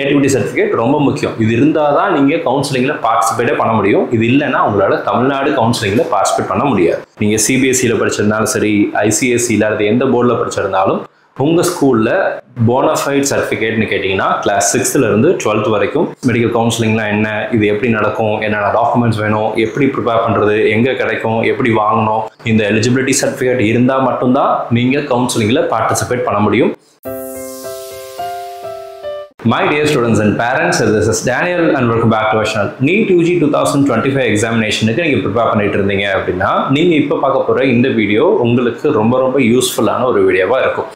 Nativity certificate ரொம்ப முக்கியம். இது இருந்தால் தான் நீங்கள் கவுன்சிலிங்கில் பார்ட்டிசிபேட்டே பண்ண முடியும். இது இல்லைன்னா உங்களால் தமிழ்நாடு கவுன்சிலிங்கில் பார்ட்டிசிபேட் பண்ண முடியாது. நீங்கள் சிபிஎஸ்சியில் படிச்சிருந்தாலும் சரி, ஐசிஎஸ்சியில் அது எந்த போர்டில் படிச்சிருந்தாலும் உங்கள் ஸ்கூலில் போனஃபைட் சர்டிஃபிகேட்னு கேட்டிங்கன்னா கிளாஸ் 6லேருந்து 12th வரைக்கும் மெடிக்கல் கவுன்சிலிங்லாம் என்ன, இது எப்படி நடக்கும், என்னென்ன டாக்குமெண்ட்ஸ் வேணும், எப்படி ப்ரிப்பேர் பண்ணுறது, எங்கே கிடைக்கும், எப்படி வாங்கணும், இந்த எலிஜிபிலிட்டி சர்டிஃபிகேட் இருந்தால் மட்டும்தான் நீங்கள் கவுன்சிலிங்கில் பார்ட்டிசிபேட் பண்ண முடியும். My dear students and parents, this is Daniel and welcome back to our channel. NEET UG 2025 எக்ஸாமினேஷனுக்கு நீங்கள் ப்ரிப்பேர் பண்ணிட்டு இருந்தீங்க அப்படின்னா நீங்கள் இப்போ பார்க்க போகிற இந்த வீடியோ உங்களுக்கு ரொம்ப யூஸ்ஃபுல்லான ஒரு வீடியோவாக இருக்கும்.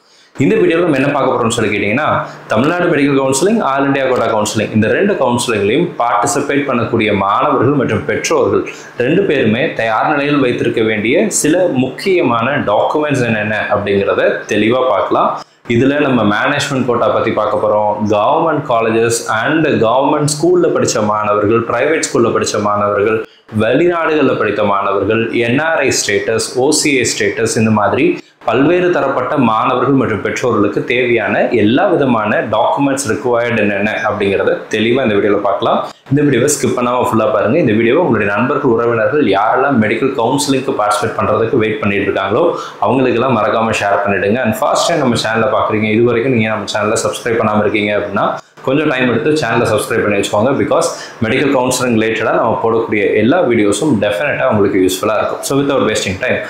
இந்த வீடியோவில் நம்ம என்ன பார்க்க போகிறோம்னு சொல்லி கேட்டிங்கன்னா, Tamil Nadu medical counselling, all India quota counselling, இந்த 2 கவுன்சிலிங்லையும் பார்ட்டிசிபேட் பண்ணக்கூடிய மாணவர்கள் மற்றும் பெற்றோர்கள் 2 பேருமே தயார் நிலையில் வைத்திருக்க வேண்டிய சில முக்கியமான டாக்குமெண்ட்ஸ் என்னென்ன அப்படிங்கிறத தெளிவாக பார்க்கலாம். இதில் நம்ம மேனேஜ்மெண்ட் கோட்டா பற்றி பார்க்க போகிறோம், கவர்மெண்ட் காலேஜஸ் அண்ட் கவர்மெண்ட் ஸ்கூலில் படித்த மாணவர்கள், ப்ரைவேட் ஸ்கூலில் படித்த மாணவர்கள், வெளிநாடுகளில் படித்த மாணவர்கள், என்ஆர்ஐ ஸ்டேட்டஸ், ஓசிஏ ஸ்டேட்டஸ், இந்த மாதிரி பல்வேறு தரப்பட்ட மாணவர்கள் மற்றும் பெற்றோர்களுக்கு தேவையான எல்லா விதமான டாக்குமெண்ட்ஸ் ரிக்வயர்டு என்னென்ன அப்படிங்கிறத தெளிவாக இந்த வீடியோவில் பார்க்கலாம். இந்த வீடியோவை ஸ்கிப் பண்ணாமல் ஃபுல்லாக பாருங்கள். இந்த வீடியோவை உங்களுடைய நண்பர்கள், உறவினர்கள் யாரெல்லாம் மெடிக்கல் கவுன்சிலிங்க்கு பார்ட்டிசிபேட் பண்ணுறதுக்கு வெயிட் பண்ணிட்டு இருக்காங்களோ அவங்களுக்கெல்லாம் மறக்காமல் ஷேர் பண்ணிவிடுங்க. அண்ட் ஃபர்ஸ்ட் டைம் நம்ம சேனலை பார்க்குறீங்க, இது வரைக்கும் நீங்கள் நம்ம சேனலை சப்ஸ்கிரைப் பண்ணாமல் இருக்கீங்க அப்படின்னா கொஞ்சம் டைம் எடுத்து சேனலை சப்ஸ்கிரைப் பண்ணி வச்சுக்கோங்க. பிகாஸ் மெடிக்கல் கவுன்சிலிங் ரிலேட்டடாக நம்ம போடக்கூடிய எல்லா வீடியோஸும் டெஃபினட்டாக உங்களுக்கு யூஸ்ஃபுல்லாக இருக்கும். ஸோ வித்தவுட் வேஸ்டிங் டைம்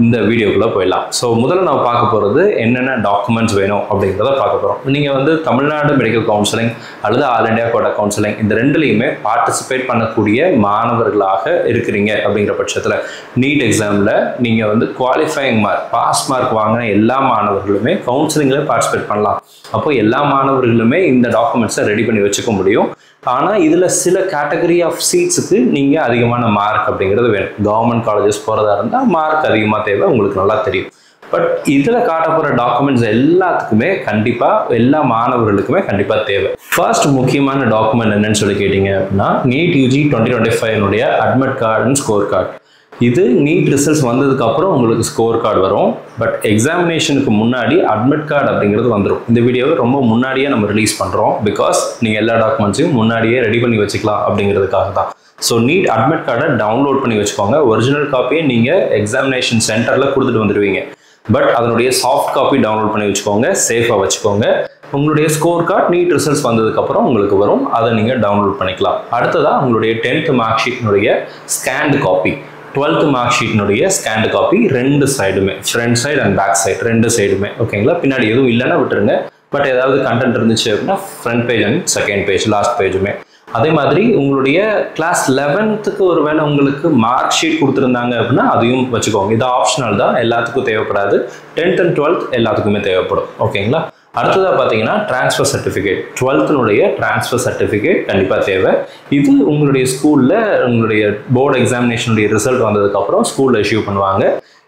இந்த வீடியோக்குள்ளே போயிடலாம். ஸோ முதல்ல நம்ம பார்க்க போகிறது என்னென்ன டாக்குமெண்ட்ஸ் வேணும் அப்படிங்கிறத பார்க்க போகிறோம். நீங்கள் வந்து தமிழ்நாடு மெடிக்கல் கவுன்சிலிங் அல்லது ஆல் இண்டியா கோட்டா கவுன்சிலிங் இந்த 2லையுமே பார்ட்டிசிபேட் பண்ணக்கூடிய மாணவர்களாக இருக்கிறீங்க அப்படிங்கிற பட்சத்தில் நீட் எக்ஸாமில் நீங்கள் வந்து குவாலிஃபைங் மார்க், பாஸ் மார்க் வாங்கின எல்லா மாணவர்களுமே கவுன்சிலிங்கில் பார்ட்டிசிபேட் பண்ணலாம். அப்போ எல்லா மாணவர்களுமே இந்த டாக்குமெண்ட்ஸை ரெடி பண்ணி வச்சுக்க முடியும். ஆனால் இதில் சில கேட்டகரி ஆஃப் சீட்ஸுக்கு நீங்கள் அதிகமான மார்க் அப்படிங்கிறது வேணும். கவர்மெண்ட் காலேஜஸ் போகிறதா இருந்தால் மார்க் அதிகமாக தேவை, உங்களுக்கு நல்லா தெரியும். பட் இதில் காட்ட போகிற டாக்குமெண்ட்ஸ் எல்லாத்துக்குமே கண்டிப்பாக எல்லா மாணவர்களுக்குமே கண்டிப்பாக தேவை. ஃபர்ஸ்ட் முக்கியமான டாக்குமெண்ட் என்னன்னு சொல்லி கேட்டிங்க அப்படின்னா, NEET UG 2025 admit card and score card. இது நீட் ரிசல்ட்ஸ் வந்ததுக்கப்புறம் உங்களுக்கு ஸ்கோர் கார்டு வரும். பட் எக்ஸாமினேஷனுக்கு முன்னாடி அட்மிட் கார்டு அப்படிங்கிறது வந்துடும். இந்த வீடியோவை ரொம்ப முன்னாடியே நம்ம ரிலீஸ் பண்ணுறோம். பிகாஸ் நீங்கள் எல்லா டாக்குமெண்ட்ஸையும் முன்னாடியே ரெடி பண்ணி வச்சுக்கலாம் அப்படிங்கிறதுக்காக தான். ஸோ நீட் அட்மிட் கார்டை டவுன்லோட் பண்ணி வச்சுக்கோங்க. ஒரிஜினல் காப்பியை நீங்கள் எக்ஸாமினேஷன் சென்டரில் கொடுத்துட்டு வந்துடுவீங்க. பட் அதனுடைய சாஃப்ட் காப்பி டவுன்லோட் பண்ணி வச்சுக்கோங்க, சேஃபாக வச்சுக்கோங்க. உங்களுடைய ஸ்கோர் கார்டு நீட் ரிசல்ட்ஸ் வந்ததுக்கப்புறம் உங்களுக்கு வரும், அதை நீங்கள் டவுன்லோட் பண்ணிக்கலாம். அடுத்ததாக உங்களுடைய 10th மார்க் ஷீட்னுடைய ஸ்கேன்டு காப்பி, 12th மார்க் ஷீட்னுடைய ஸ்கேன்டு காப்பி, 2 சைடுமே, front side and back side 2 சைடுமே, ஓகேங்களா. பின்னாடி எதுவும் இல்லைன்னா விட்டுருங்க. பட் ஏதாவது கண்டென்ட் இருந்துச்சு அப்படின்னா front page and second page, last பேஜுமே. அதே மாதிரி உங்களுடைய கிளாஸ் 11th ஒரு வேளை உங்களுக்கு மார்க் ஷீட் கொடுத்துருந்தாங்க அப்படின்னா அதையும் வச்சுக்கோங்க. இது ஆப்ஷனல் தான், எல்லாத்துக்கும் தேவைப்படாது. 10th and 12th எல்லாத்துக்குமே தேவைப்படும், ஓகேங்களா. அடுத்ததாக பார்த்தீங்கன்னா transfer certificate, 12th transfer certificate கண்டிப்பாக தேவை. இது உங்களுடைய ஸ்கூலில் உங்களுடைய போர்டு எக்ஸாமினேஷனுடைய ரிசல்ட் வந்ததுக்கப்புறம் ஸ்கூலில் இஷ்யூ பண்ணுவாங்க.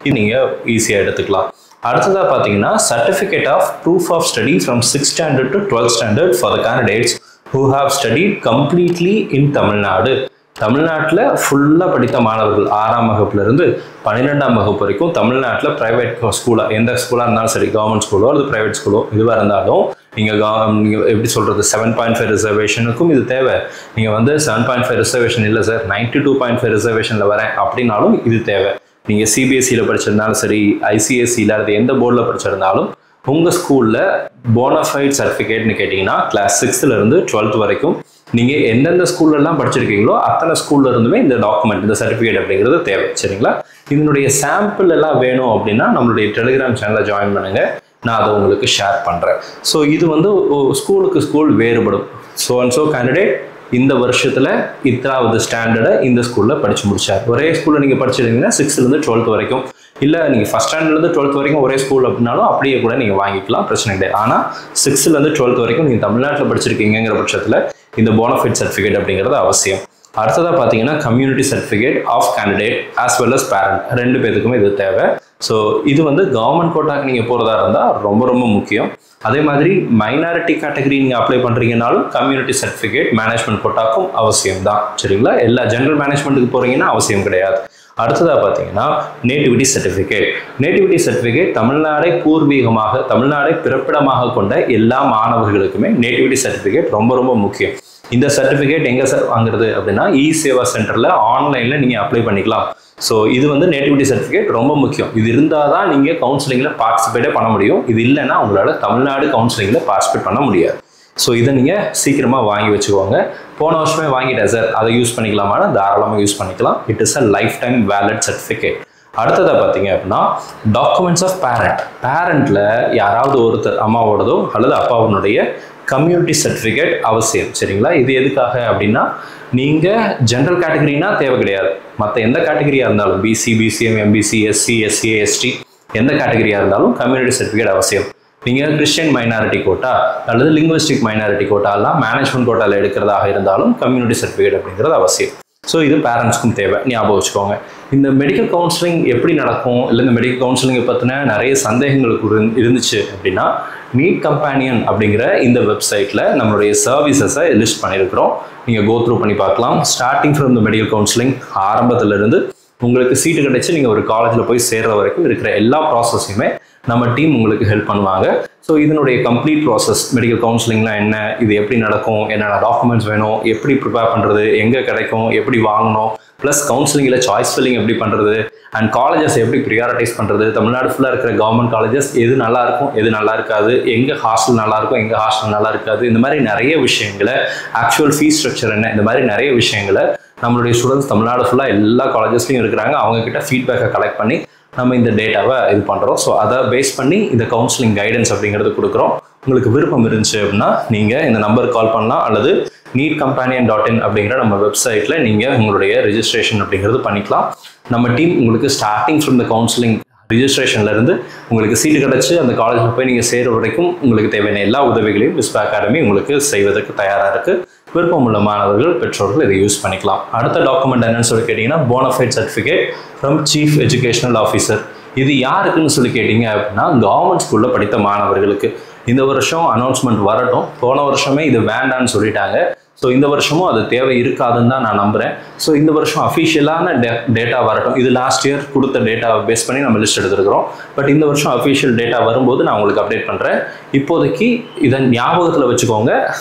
இது நீங்கள் ஈஸியாக எடுத்துக்கலாம். அடுத்ததாக பார்த்தீங்கன்னா certificate of proof of study from 6th standard to 12th standard for the candidates who have studied completely in Tamil Nadu. தமிழ்நாட்டில் ஃபுல்லாக படித்த மாணவர்கள் 6ஆம் வகுப்புலேருந்து 12ஆம் வகுப்பு வரைக்கும் தமிழ்நாட்டில் ப்ரைவேட் ஸ்கூலாக, எந்த ஸ்கூலாக இருந்தாலும் சரி, கவர்மெண்ட் ஸ்கூலோ அல்லது ப்ரைவேட் ஸ்கூலோ எதுவாக இருந்தாலும் நீங்கள் எப்படி சொல்கிறது 7.5 ரிசர்வேஷனுக்கும் இது தேவை. நீங்கள் வந்து 7.5 ரிசர்வேஷன் இல்லை சார், 92.5 ரிசர்வேஷனில் வரேன் அப்படின்னாலும் இது தேவை. நீங்கள் சிபிஎஸ்சியில் படிச்சிருந்தாலும் சரி, ஐசிஎஸ்சியில் அது எந்த போர்டில் படிச்சிருந்தாலும் உங்கள் ஸ்கூலில் போனஃபைட் சர்டிஃபிகேட்னு கேட்டிங்கன்னா கிளாஸ் 6லேருந்து 12th வரைக்கும் நீங்கள் எந்தெந்த ஸ்கூல்லலாம் படிச்சிருக்கீங்களோ அத்தனை ஸ்கூல்ல இருந்துமே இந்த டாக்குமெண்ட், இந்த சர்டிஃபிகேட் அப்படிங்கிறது தேவை, சரிங்களா. இதனுடைய சாம்பிள் எல்லாம் வேணும் அப்படின்னா நம்மளுடைய டெலிகிராம் சேனலை ஜாயின் பண்ணுங்கள், நான் அதை உங்களுக்கு ஷேர் பண்ணுறேன். ஸோ இது வந்து ஸ்கூலுக்கு ஸ்கூல் வேறுபடும். ஸோ அண்ட் ஸோ கேண்டிடேட் இந்த வருஷத்தில் இத்தனாவது ஸ்டாண்டர்டை இந்த ஸ்கூலில் படித்து முடிச்சார். ஒரே ஸ்கூலில் நீங்கள் படிச்சிருந்தீங்கன்னா 6th-லேருந்து 12th வரைக்கும், இல்லை நீங்கள் ஃபஸ்ட் ஸ்டாண்டர்ட்லேருந்து 12th வரைக்கும் ஒரே ஸ்கூல் அப்படின்னாலும் அப்படியே கூட நீங்கள் வாங்கிக்கலாம், பிரச்சனை கிடையாது. ஆனால் 6th-லேருந்து 12th வரைக்கும் நீங்கள் தமிழ்நாட்டில் படிச்சிருக்கீங்கிற பட்சத்தில் இந்த போனஃபைட் சர்டிஃபிகேட் அப்படிங்கிறது அவசியம். அடுத்ததாக பார்த்தீங்கன்னா community certificate of candidate as well as parent, 2 பேருக்குமே இது தேவை. ஸோ இது வந்து கவர்மெண்ட் கோட்டாக்கு நீங்கள் போகிறதா இருந்தால் ரொம்ப முக்கியம். அதே மாதிரி மைனாரிட்டி கேட்டகரி நீங்கள் அப்ளை பண்ணுறீங்கனாலும் கம்யூனிட்டி சர்டிஃபிகேட் மேனேஜ்மெண்ட் கோட்டாக்கும் அவசியம் தான், சரிங்களா. எல்லா ஜென்ரல் மேனேஜ்மெண்ட்டுக்கு போகிறீங்கன்னா அவசியம் கிடையாது. அடுத்ததாக பார்த்தீங்கன்னா நேட்டிவிட்டி சர்டிஃபிகேட். நேட்டிவிட்டி சர்டிஃபிகேட் தமிழ்நாடை பூர்வீகமாக, தமிழ்நாடை பிறப்பிடமாக கொண்ட எல்லா மாணவர்களுக்குமே நேட்டிவிட்டி சர்டிஃபிகேட் ரொம்ப ரொம்ப முக்கியம். இந்த சர்டிஃபிகேட் எங்கே சார் வாங்குறது அப்படின்னா இ-சேவா சென்டரில் ஆன்லைனில் நீங்கள் அப்ளை பண்ணிக்கலாம். ஸோ இது வந்து நேட்டிவிட்டி சர்டிஃபிகேட் ரொம்ப முக்கியம். இது இருந்தால் தான் நீங்கள் கவுன்சிலிங்கில் பார்ட்டிசிபேட்டே பண்ண முடியும். இது இல்லைன்னா உங்களால் தமிழ்நாடு கவுன்சிலிங்கில் பார்ட்டிசிபேட் பண்ண முடியாது. ஸோ இதை நீங்கள் சீக்கிரமாக வாங்கி வச்சுக்கோங்க. போன வருஷமே வாங்கிட்டேன் சார், அதை யூஸ் பண்ணிக்கலாமான்னா தாராளமாக யூஸ் பண்ணிக்கலாம். It is a life time valid certificate. அடுத்ததாக பார்த்தீங்க அப்படின்னா டாக்குமெண்ட்ஸ் ஆஃப் பேரண்ட். பேரண்ட்டில் யாராவது ஒருத்தர் அம்மாவோடதோ அல்லது அப்பாவுடைய கம்யூனிட்டி சர்டிஃபிகேட் அவசியம். சரிங்களா? இது எதுக்காக அப்படின்னா நீங்கள் ஜென்ரல் கேட்டகரினா தேவை கிடையாது. மற்ற எந்த கேட்டகரியாக இருந்தாலும் BC, BCM, MBC, SC, SC, ST எந்த கேட்டகரியாக இருந்தாலும் கம்யூனிட்டி சர்டிஃபிகேட் அவசியம். நீங்கள் கிறிஸ்டியன் மைனாரிட்டி கோட்டா அல்லது லிங்குவிஸ்டிக் மைனாரிட்டி கோட்டாலாம் மேனேஜ்மெண்ட் கோட்டாவில் எடுக்கிறதாக இருந்தாலும் கம்யூனிட்டி சர்டிஃபிகேட் அப்படிங்கிறது அவசியம். ஸோ இது பேரண்ட்ஸ்க்கும் தேவை, ஞாபகம் வச்சுக்கோங்க. இந்த மெடிக்கல் கவுன்சிலிங் எப்படி நடக்கும், இல்லை இந்த மெடிக்கல் கவுன்சிலிங்கை பற்றின நிறைய சந்தேகங்களுக்கு இருந்துச்சு அப்படின்னா நீட் கம்பேனியன் அப்படிங்கிற இந்த வெப்சைட்டில் நம்மளுடைய சர்வீசஸை லிஸ்ட் பண்ணியிருக்கிறோம். நீங்கள் கோ த்ரூ பண்ணி பார்க்கலாம். Starting from the medical counselling ஆரம்பத்திலிருந்து உங்களுக்கு சீட்டு கிடைச்சி நீங்கள் ஒரு காலேஜில் போய் சேர்ற வரைக்கும் இருக்கிற எல்லா ப்ராசஸையுமே நம்ம டீம் உங்களுக்கு ஹெல்ப் பண்ணுவாங்க. ஸோ இதனுடைய கம்ப்ளீட் ப்ராசஸ், மெடிக்கல் கவுன்சிலிங்லாம் என்ன, இது எப்படி நடக்கும், என்னென்ன டாக்குமெண்ட்ஸ் வேணும், எப்படி ப்ரிப்பேர் பண்ணுறது, எங்கே கிடைக்கும், எப்படி வாங்கணும், ப்ளஸ் கவுன்சிலிங்கில் சாய்ஸ் ஃபில்லிங் எப்படி பண்ணுறது, அண்ட் காலேஜஸ் எப்படி ப்ரியாரிட்டைஸ் பண்ணுறது, தமிழ்நாடு ஃபுல்லாக இருக்கிற கவர்மெண்ட் காலேஜஸ் எது நல்லா இருக்கும், எது நல்லா இருக்காது, எங்கே ஹாஸ்டல் நல்லாயிருக்கும், எங்கே ஹாஸ்டல் நல்லா இருக்காது, இந்த மாதிரி நிறைய விஷயங்களை, ஆக்சுவல் ஃபீஸ் ஸ்ட்ரக்சர் என்ன, இந்த மாதிரி நிறைய விஷயங்களை நம்மளுடைய ஸ்டூடெண்ட்ஸ் தமிழ்நாடு ஃபுல்லாக எல்லா காலேஜஸ்லையும் இருக்கிறாங்க. அவங்கக்கிட்ட ஃபீட்பேக்கை கலெக்ட் பண்ணி நம்ம இந்த டேட்டாவை இது பண்ணுறோம். ஸோ அதை பேஸ் பண்ணி இந்த கவுன்சிலிங் கைடன்ஸ் அப்படிங்கிறது கொடுக்குறோம். உங்களுக்கு விருப்பம் இருந்துச்சு அப்படின்னா நீங்கள் இந்த நம்பருக்கு கால் பண்ணலாம், அல்லது neetcompanion.in அப்படிங்கிற நம்ம வெப்சைட்டில் நீங்கள் உங்களுடைய ரெஜிஸ்ட்ரேஷன் அப்படிங்கிறது பண்ணிக்கலாம். நம்ம டீம் உங்களுக்கு ஸ்டார்டிங் ஃப்ரம் த கவுன்சிலிங் ரிஜிஸ்ட்ரேஷன்லேருந்து உங்களுக்கு சீட்டு கிடச்சி அந்த காலேஜில் போய் நீங்கள் சேர்ற வரைக்கும் உங்களுக்கு தேவையான எல்லா உதவிகளையும் விஸ்பா அகாடமி உங்களுக்கு செய்வதற்கு தயாராக இருக்குது. விருப்பம் உள்ள மாணவர்கள், பெற்றோர்கள் இதை யூஸ் பண்ணிக்கலாம். அடுத்த டாக்குமெண்ட் என்னன்னு சொல்லி கேட்டிங்கன்னா bonafide certificate from chief educational officer. இது யாருக்குன்னு சொல்லி கேட்டிங்க அப்படின்னா கவர்மெண்ட் ஸ்கூலில் படித்த மாணவர்களுக்கு. இந்த வருஷம் அனௌன்ஸ்மெண்ட் வரட்டும். போன வருஷமே இது வேண்டான்னு சொல்லிட்டாங்க. ஸோ இந்த வருஷமும் அது தேவை இருக்காதுன்னு தான் நான் நம்புகிறேன். ஸோ இந்த வருஷம் அஃபிஷியலான டேட்டா வரட்டும். இது லாஸ்ட் இயர் கொடுத்த டேட்டாவை பேஸ் பண்ணி நம்ம லிஸ்ட் எடுத்துருக்கிறோம். பட் இந்த வருஷம் அஃபிஷியல் டேட்டா வரும்போது நான் உங்களுக்கு அப்டேட் பண்ணுறேன். இப்போதைக்கு இதை ஞாபகத்தில் வச்சுக்கோங்க.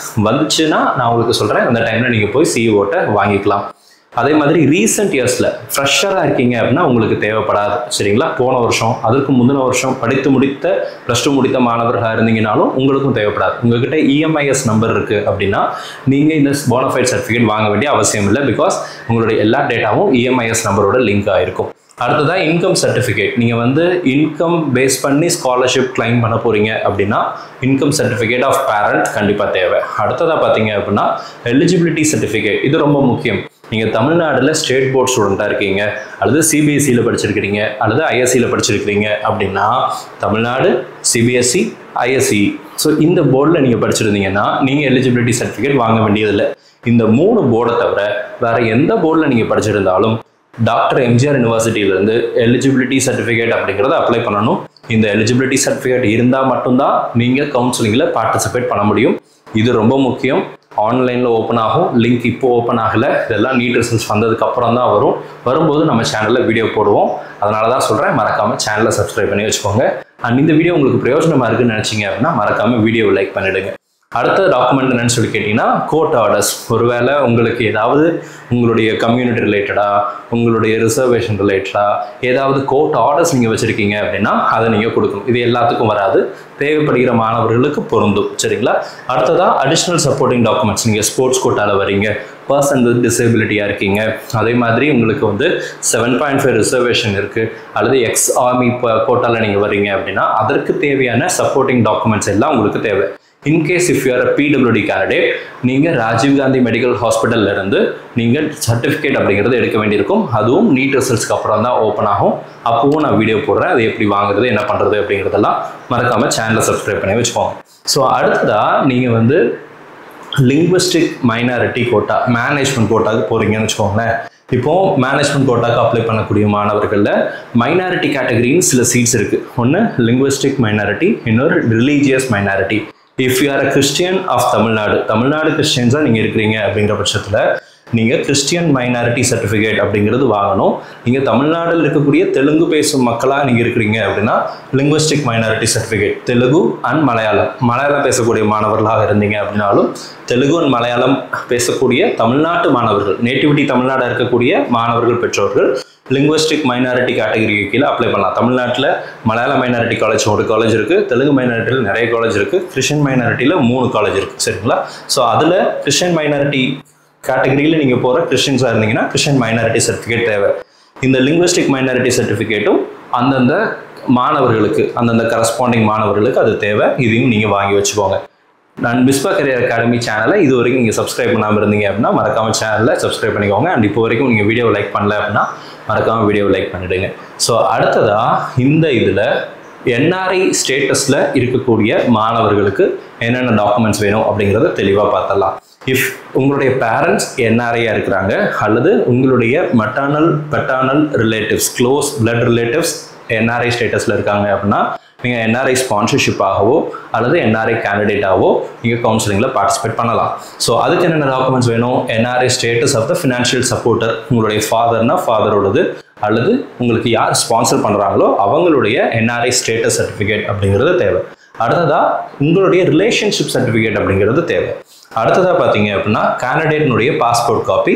வந்துச்சுன்னா நான் உங்களுக்கு சொல்கிறேன். அந்த டைமில் நீங்கள் போய் சிஇஓட்ட வாங்கிக்கலாம். அதே மாதிரி ரீசெண்ட் இயர்ஸில் ஃப்ரெஷராக இருக்கீங்க அப்படின்னா உங்களுக்கு தேவைப்படாது. சரிங்களா? போன வருஷம் அதற்கு முந்தின வருஷம் படித்து முடித்த +2 முடித்த மாணவர்களாக இருந்தீங்கனாலும் உங்களுக்கும் தேவைப்படாது. உங்ககிட்ட இஎம்ஐஎஸ் நம்பர் இருக்குது அப்படின்னா நீங்கள் இந்த போனஃபைட் சர்டிஃபிகேட் வாங்க வேண்டிய அவசியம் இல்லை. பிகாஸ் உங்களுடைய எல்லா டேட்டாவும் இஎம்ஐஎஸ் நம்பரோட லிங்க் ஆகிருக்கும். அடுத்ததாக இன்கம் சர்டிஃபிகேட். நீங்கள் வந்து இன்கம் பேஸ் பண்ணி ஸ்காலர்ஷிப் கிளைம் பண்ண போகிறீங்க அப்படின்னா இன்கம் சர்டிஃபிகேட் ஆஃப் பேரண்ட் கண்டிப்பாக தேவை. அடுத்ததாக பார்த்தீங்க அப்படின்னா எலிஜிபிலிட்டி சர்டிஃபிகேட். இது ரொம்ப முக்கியம். நீங்கள் தமிழ்நாட்டில் ஸ்டேட் போர்ட் ஸ்டூடெண்ட்டாக இருக்கீங்க, அல்லது சிபிஎஸ்சியில் படிச்சிருக்கிறீங்க, அல்லது ஐஎஸ்சியில் படிச்சிருக்கிறீங்க அப்படின்னா தமிழ்நாடு, சிபிஎஸ்சி, ஐஎஸ்சி, ஸோ இந்த போர்டில் நீங்கள் படிச்சிருந்தீங்கன்னா நீங்கள் எலிஜிபிலிட்டி சர்டிஃபிகேட் வாங்க வேண்டியதில்லை. இந்த 3 போர்டை தவிர வேறு எந்த போர்டில் நீங்கள் படிச்சிருந்தாலும் டாக்டர் எம்ஜிஆர் யூனிவர்சிட்டியிலேருந்து எலிஜிபிலிட்டி சர்டிஃபிகேட் அப்படிங்கிறத அப்ளை பண்ணணும். இந்த எலிஜிபிலிட்டி சர்டிஃபிகேட் இருந்தால் மட்டும்தான் நீங்கள் கவுன்சிலிங்கில் பார்ட்டிசிபேட் பண்ண முடியும். இது ரொம்ப முக்கியம். ஆன்லைனில் ஓப்பன் ஆகும். லிங்க் இப்போ ஓப்பன் ஆகலை. இதெல்லாம் நீட் ரிசல்ட்ஸ் வந்ததுக்கு அப்புறம் தான் வரும். வரும்போது நம்ம சேனலில் வீடியோ போடுவோம். அதனால தான் சொல்கிறேன், மறக்காமல் சேனலை சப்ஸ்கிரைப் பண்ணி வச்சுக்கோங்க. அண்ட் இந்த வீடியோ உங்களுக்கு பிரயோஜனமாக இருக்குன்னு நினச்சிங்க அப்படின்னா மறக்காமல் வீடியோவை லைக் பண்ணிவிடுங்க. அடுத்த டாக்குமெண்ட் என்னன்னு சொல்லி கேட்டிங்கன்னா கோர்ட் ஆர்டர்ஸ். ஒருவேளை உங்களுக்கு ஏதாவது உங்களுடைய கம்யூனிட்டி ரிலேட்டடாக, உங்களுடைய ரிசர்வேஷன் ரிலேட்டடாக ஏதாவது கோர்ட் ஆர்டர்ஸ் நீங்கள் வச்சுருக்கீங்க அப்படின்னா அதை நீங்கள் கொடுக்கணும். இது எல்லாத்துக்கும் வராது, தேவைப்படுகிற மாணவர்களுக்கு பொருந்தும். சரிங்களா? அடுத்ததாக அடிஷ்னல் சப்போர்ட்டிங் டாக்குமெண்ட்ஸ். நீங்கள் ஸ்போர்ட்ஸ் கோட்டாவில் வரீங்க, பர்சன் வித் டிசேபிலிட்டியாக இருக்கீங்க, அதே மாதிரி உங்களுக்கு வந்து 7.5 ரிசர்வேஷன் இருக்குது, அல்லது எக்ஸ் ஆர்மி கோட்டாவில் நீங்கள் வரீங்க அப்படின்னா அதற்கு தேவையான சப்போர்ட்டிங் டாக்குமெண்ட்ஸ் எல்லாம் உங்களுக்கு தேவை. In case if you are a PWD candidate, நீங்கள் ராஜீவ்காந்தி மெடிக்கல் ஹாஸ்பிட்டலில் இருந்து நீங்கள் சர்டிஃபிகேட் அப்படிங்கிறது எடுக்க வேண்டியிருக்கும். அதுவும் நீட் ரிசல்ட்ஸ்க்கு அப்புறம் தான் ஓப்பன் ஆகும். அப்பவும் நான் வீடியோ போடுறேன், அது எப்படி வாங்குறது, என்ன பண்ணுறது அப்படிங்கிறதெல்லாம் மறக்காமல் சேனலை சப்ஸ்கிரைப் பண்ணி வச்சுக்கோங்க. ஸோ அடுத்ததாக நீங்கள் வந்து லிங்குவிஸ்டிக் மைனாரிட்டி கோட்டா, மேனேஜ்மெண்ட் கோட்டாவுக்கு போகிறீங்கன்னு வச்சுக்கோங்களேன். இப்போது மேனேஜ்மெண்ட் கோட்டாக்கு அப்ளை பண்ணக்கூடிய மாணவர்களில் மைனாரிட்டி கேட்டகரின்னு சில சீட்ஸ் இருக்குது. ஒன்று லிங்குவிஸ்டிக் மைனாரிட்டி, இன்னொரு religious minority. If you are a Christian of Tamil Nadu, Tamil Nadu கிறிஸ்டியன்ஸாக நீங்கள் இருக்கிறீங்க அப்படிங்கிற பட்சத்தில் நீங்கள் கிறிஸ்டியன் மைனாரிட்டி சர்டிஃபிகேட் அப்படிங்கிறது வாங்கணும். நீங்கள் தமிழ்நாட்டில் இருக்கக்கூடிய தெலுங்கு பேசும் மக்களாக நீங்கள் இருக்கிறீங்க அப்படின்னா linguistic minority certificate Telugu and Malayalam பேசக்கூடிய மாணவர்களாக இருந்தீங்க அப்படின்னாலும் தெலுங்கு அண்ட் மலையாளம் பேசக்கூடிய தமிழ்நாட்டு மாணவர்கள், நேட்டிவிட்டி தமிழ்நாடு இருக்கக்கூடிய மாணவர்கள் பெற்றோர்கள் லிங்குவிஸ்டிக் மைனாரிட்டி கேட்டகரிக்கு கீழே அப்ளை பண்ணலாம். தமிழ்நாட்டில் மலையாள மைனாரிட்டி காலேஜ் ஒரு காலேஜ் இருக்குது, தெலுங்கு மைனாரிட்டியில் நிறைய காலேஜ் இருக்குது, கிறிஸ்டியன் மைனாரிட்டியில் 3 காலேஜ் இருக்குது. சரிங்களா? ஸோ அதில் கிறிஸ்டியன் மைனாரிட்டி கேட்டகரியில் நீங்கள் போகிற கிறிஸ்டியன்ஸாக இருந்தீங்கன்னா கிறிஸ்டியன் மைனாரிட்டி சர்டிஃபிகேட் தேவை. இந்த லிங்குவிஸ்டிக் மைனாரிட்டி சர்டிஃபிகேட்டும் அந்தந்த மாணவர்களுக்கு, அந்தந்த கரஸ்பாண்டிங் மாணவர்களுக்கு அது தேவை. இதையும் நீங்கள் வாங்கி வச்சுக்கோங்க. நான் விஸ்பா கரியர் அகாடமி சேனலை இது வரைக்கும் நீங்கள் சப்ஸ்கிரைப் பண்ணாமல் இருந்தீங்க அப்படின்னா மறக்காமல் சேனலில் சப்ஸ்கிரைப் பண்ணிக்கோங்க. அண்ட் இப்போ வரைக்கும் நீங்கள் வீடியோ லைக் பண்ணல அப்படின்னா மறக்காமல் வீடியோவை லைக் பண்ணிவிடுங்க. ஸோ அடுத்ததாக இந்த இதில் என்ஆர்ஐ ஸ்டேட்டஸில் இருக்கக்கூடிய மாணவர்களுக்கு என்னென்ன டாக்குமெண்ட்ஸ் வேணும் அப்படிங்கிறத தெளிவாக பார்த்துடலாம். இஃப் உங்களுடைய பேரண்ட்ஸ் என்ஆர்ஐயாக இருக்கிறாங்க அல்லது உங்களுடைய maternal relatives, close blood relatives NRI ஸ்டேட்டஸில் இருக்காங்க அப்படின்னா நீங்கள் என்ஆர்ஐ ஸ்பான்சர்ஷிப்பாகவோ அல்லது என்ஆர்ஐ கேண்டிடேட்டாகவோ நீங்கள் கவுன்சிலிங்கில் பார்ட்டிசிபேட் பண்ணலாம். ஸோ அதுக்கு என்னென்ன டாக்குமெண்ட்ஸ் வேணும்? NRI status of the financial supporter, உங்களுடைய ஃபாதர்னா ஃபாதரோடது அல்லது உங்களுக்கு யார் ஸ்பான்சர் பண்ணுறாங்களோ அவங்களுடைய என்ஆர்ஐ ஸ்டேட்டஸ் சர்டிஃபிகேட் அப்படிங்கிறது தேவை. அடுத்ததாக உங்களுடைய ரிலேஷன்ஷிப் சர்டிஃபிகேட் அப்படிங்கிறது தேவை. அடுத்ததாக பார்த்தீங்க அப்படின்னா கேண்டிடேட்னுடைய பாஸ்போர்ட் காப்பி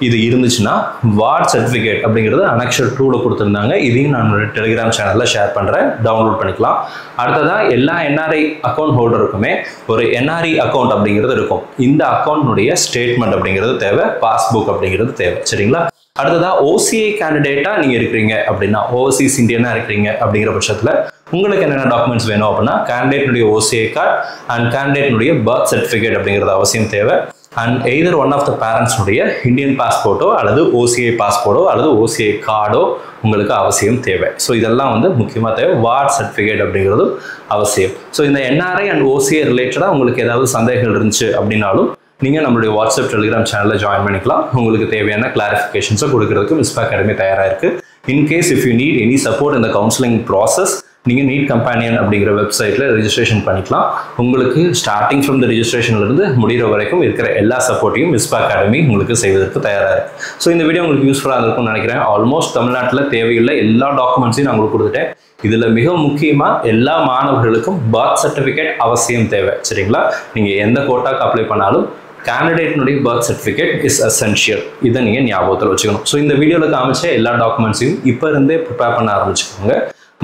இது இருந்துச்சுன்னா வார்ட் சர்டிஃபிகேட் அப்படிங்கிறது அனெக்ஷர் 2ல கொடுத்துருந்தாங்க. இதையும் நான் டெலிகிராம் சேனலில் ஷேர் பண்ணுறேன், டவுன்லோட் பண்ணிக்கலாம். அடுத்ததாக எல்லா என்ஆர்ஐ அக்கௌண்ட் ஹோல்டருக்குமே ஒரு என்ஆர்ஐ அக்கௌண்ட் அப்படிங்கிறது இருக்கும். இந்த அக்கௌண்ட்னுடைய ஸ்டேட்மெண்ட் அப்படிங்கிறது தேவை, பாஸ்புக் அப்படிங்கிறது தேவை. சரிங்களா? அடுத்ததாக ஓசிஐ கேண்டிடேட்டாக நீங்கள் இருக்கிறீங்க அப்படின்னா, ஓவர்சீஸ் இந்தியனாக இருக்கிறீங்க அப்படிங்கிற பட்சத்தில் உங்களுக்கு என்னென்ன டாக்குமெண்ட்ஸ் வேணும் அப்படின்னா கேண்டிடேட்னுடைய ஓசிஐ கார்டு அண்ட் கேண்டிடேட்னுடைய பர்த் சர்டிஃபிகேட் அப்படிங்கிறது அவசியம் தேவை. And either one of the பேரண்ட்ஸுடைய இந்தியன் பாஸ்போர்ட்டோ அல்லது ஓசிஐ பாஸ்போர்ட்டோ அல்லது ஓசிஐ கார்டோ உங்களுக்கு அவசியம் தேவை. ஸோ இதெல்லாம் முக்கியமாக தேவை. வார்ட் சர்டிஃபிகேட் அப்படிங்கிறதும் அவசியம். ஸோ இந்த என்ஆர்ஐ அண்ட் ஓசிஐ ரிலேட்டடாக உங்களுக்கு ஏதாவது சந்தேகங்கள் இருந்துச்சு அப்படின்னாலும் நீங்கள் நம்மளுடைய வாட்ஸ்அப் டெலிகிராம் சேனலில் ஜாயின் பண்ணிக்கலாம். உங்களுக்கு தேவையான கிளாரிஃபிகேஷன்ஸை கொடுக்கறதுக்கு விஸ்பா அகாடமி தயாராக இருக்குது. In case if you need any support இந்த கவுன்சிலிங் ப்ராசஸ் நீங்கள் நீட் கம்பேனியன் அப்படிங்கிற வெப்சைட்டில் ரெஜிஸ்ட்ரேஷன் பண்ணிக்கலாம். உங்களுக்கு ஸ்டார்டிங் ஃப்ரம் த ரெஜிஸ்ட்ரேஷன்லேருந்து முடிகிற வரைக்கும் இருக்கிற எல்லா சப்போர்ட்டையும் விஸ்பா அகாடமி உங்களுக்கு செய்வதற்கு தயாராக இருக்குது. ஸோ இந்த வீடியோ உங்களுக்கு யூஸ்ஃபுல்லாக இருக்கும்னு நினைக்கிறேன். ஆல்மோஸ்ட் தமிழ்நாட்டில் தேவையுள்ள எல்லா டாக்குமெண்ட்ஸையும் நான் உங்களுக்கு கொடுத்துட்டேன். இதில் மிக முக்கியமாக எல்லா மாணவர்களுக்கும் பர்த் சர்டிஃபிகேட் அவசியம் தேவை. சரிங்களா? நீங்கள் எந்த கோட்டாக்கு அப்ளை பண்ணாலும் கேண்டிடேட்னுடைய பர்த் சர்டிஃபிகேட் இஸ் எசென்ஷியல். இதை நீங்கள் ஞாபகத்தில் வச்சுக்கணும். ஸோ இந்த வீடியோவில் காமிச்ச எல்லா டாக்குமெண்ட்ஸையும் இப்போ இருந்தே ப்ரிப்பேர் பண்ண ஆரம்பிச்சுக்கோங்க.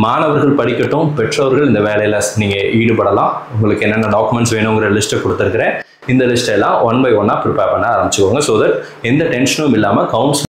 மாணவர்கள் படிக்கட்டும், பெற்றோர்கள் இந்த வேலையில் நீங்கள் ஈடுபடலாம். உங்களுக்கு என்னென்ன டாக்குமெண்ட்ஸ் வேணுங்கிற லிஸ்ட்டை கொடுத்துருக்கிறேன். இந்த லிஸ்ட்டெல்லாம் 1 by 1 ப்ரிப்பேர் பண்ண ஆரம்பிச்சுக்கோங்க. ஸோ தட் எந்த டென்ஷனும் இல்லாமல் கவுன்சிலிங்